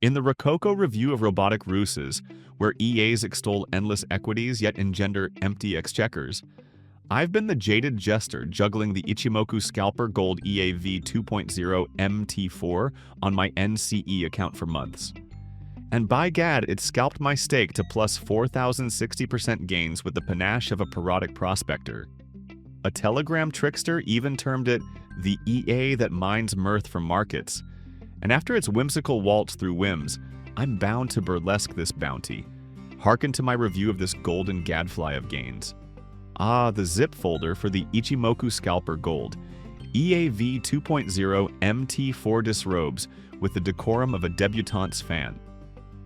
In the Rococo review of robotic ruses, where EAs extol endless equities yet engender empty exchequers, I've been the jaded jester juggling the Ichimoku Scalper Gold EA v2.0 MT4 on my NCE account for months. And by gad, it scalped my stake to plus 4,060% gains with the panache of a parodic prospector. A Telegram trickster even termed it the EA that mines mirth from markets. And after its whimsical waltz through whims, I'm bound to burlesque this bounty. Hearken to my review of this golden gadfly of gains. Ah, the zip folder for the Ichimoku Scalper Gold EA v2.0 MT4 disrobes with the decorum of a debutante's fan.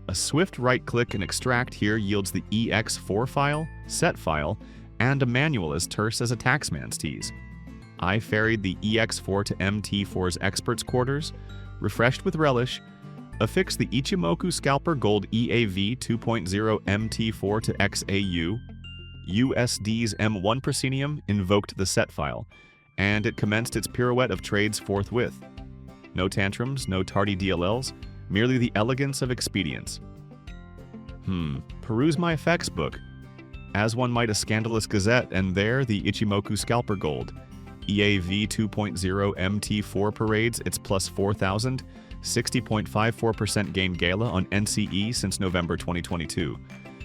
A swift right-click and extract here yields the EX4 file, set file, and a manual as terse as a taxman's tease. I ferried the EX4 to MT4's experts' quarters, refreshed with relish, affixed the Ichimoku Scalper Gold EA v2.0 MT4 to XAUUSD's M1 proscenium, invoked the set file, and it commenced its pirouette of trades forthwith. No tantrums, no tardy DLLs, merely the elegance of expedience. Peruse MyFXBook, as one might a scandalous gazette, and there the Ichimoku Scalper Gold EA v2.0 MT4 parades its plus 4,000, 60.54% gain gala on NCE since November 2022,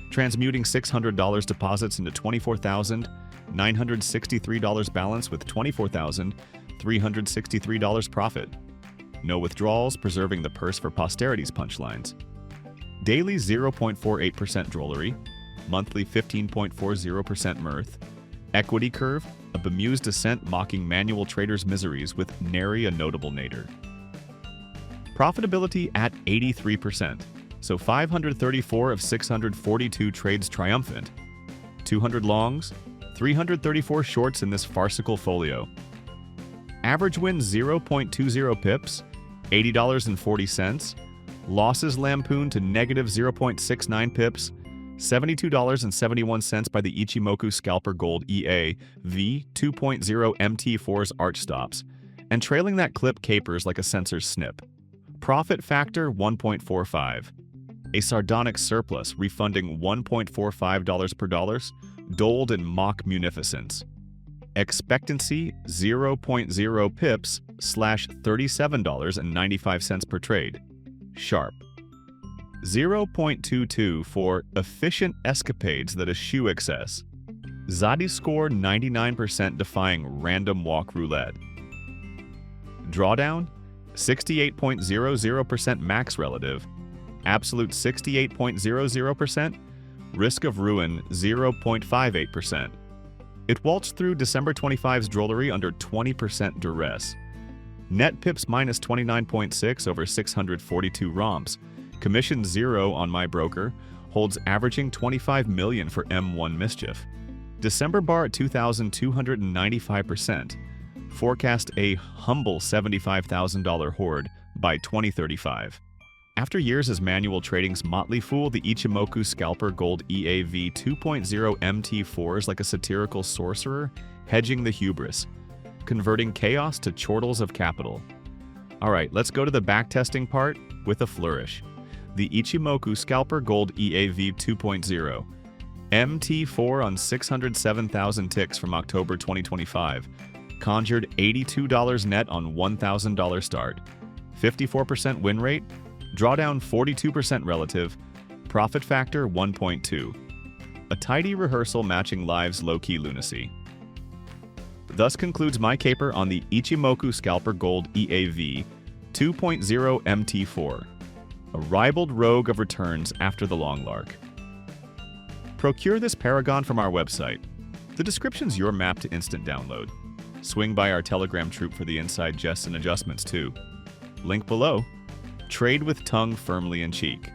transmuting $600 deposits into $24,963 balance with $24,363 profit. No withdrawals, preserving the purse for posterity's punchlines. Daily 0.48% drollery, monthly 15.40% mirth. Equity curve, a bemused descent mocking manual traders' miseries with nary a notable nadir. Profitability at 83%, so 534 of 642 trades triumphant. 200 longs, 334 shorts in this farcical folio. Average win 0.20 pips, $80.40. Losses lampooned to negative 0.69 pips, $72.71 by the Ichimoku Scalper Gold EA v2.0 MT4's arch stops, and trailing that clip capers like a censor's snip. Profit factor 1.45. A sardonic surplus refunding $1.45 per dollar, doled in mock munificence. Expectancy 0.0 pips / $37.95 per trade. Sharp. 0.22 for efficient escapades that eschew excess. Zadi score 99% defying random walk roulette. Drawdown 68.00% max relative. Absolute 68.00%. Risk of ruin 0.58%. It waltzed through December 25's drollery under 20% duress. Net pips minus 29.6 over 642 romps. Commission 0 on my broker, holds averaging 25 million for M1 mischief. December bar at 2,295%. Forecast a humble $75,000 hoard by 2035. After years as manual trading's motley fool, the Ichimoku Scalper Gold EA v2.0 MT4 is like a satirical sorcerer, hedging the hubris, converting chaos to chortles of capital. Alright, let's go to the backtesting part with a flourish. The Ichimoku Scalper Gold EA v2.0 MT4 on 607,000 ticks from October 2025 conjured $82 net on $1,000 start, 54% win rate, drawdown 42% relative, profit factor 1.2. A tidy rehearsal matching live's low-key lunacy. Thus concludes my caper on the Ichimoku Scalper Gold EA v2.0 MT4, a ribald rogue of returns after the long lark. Procure this paragon from our website. The description's your map to instant download. Swing by our Telegram troop for the inside jests and adjustments too. Link below. Trade with tongue firmly in cheek.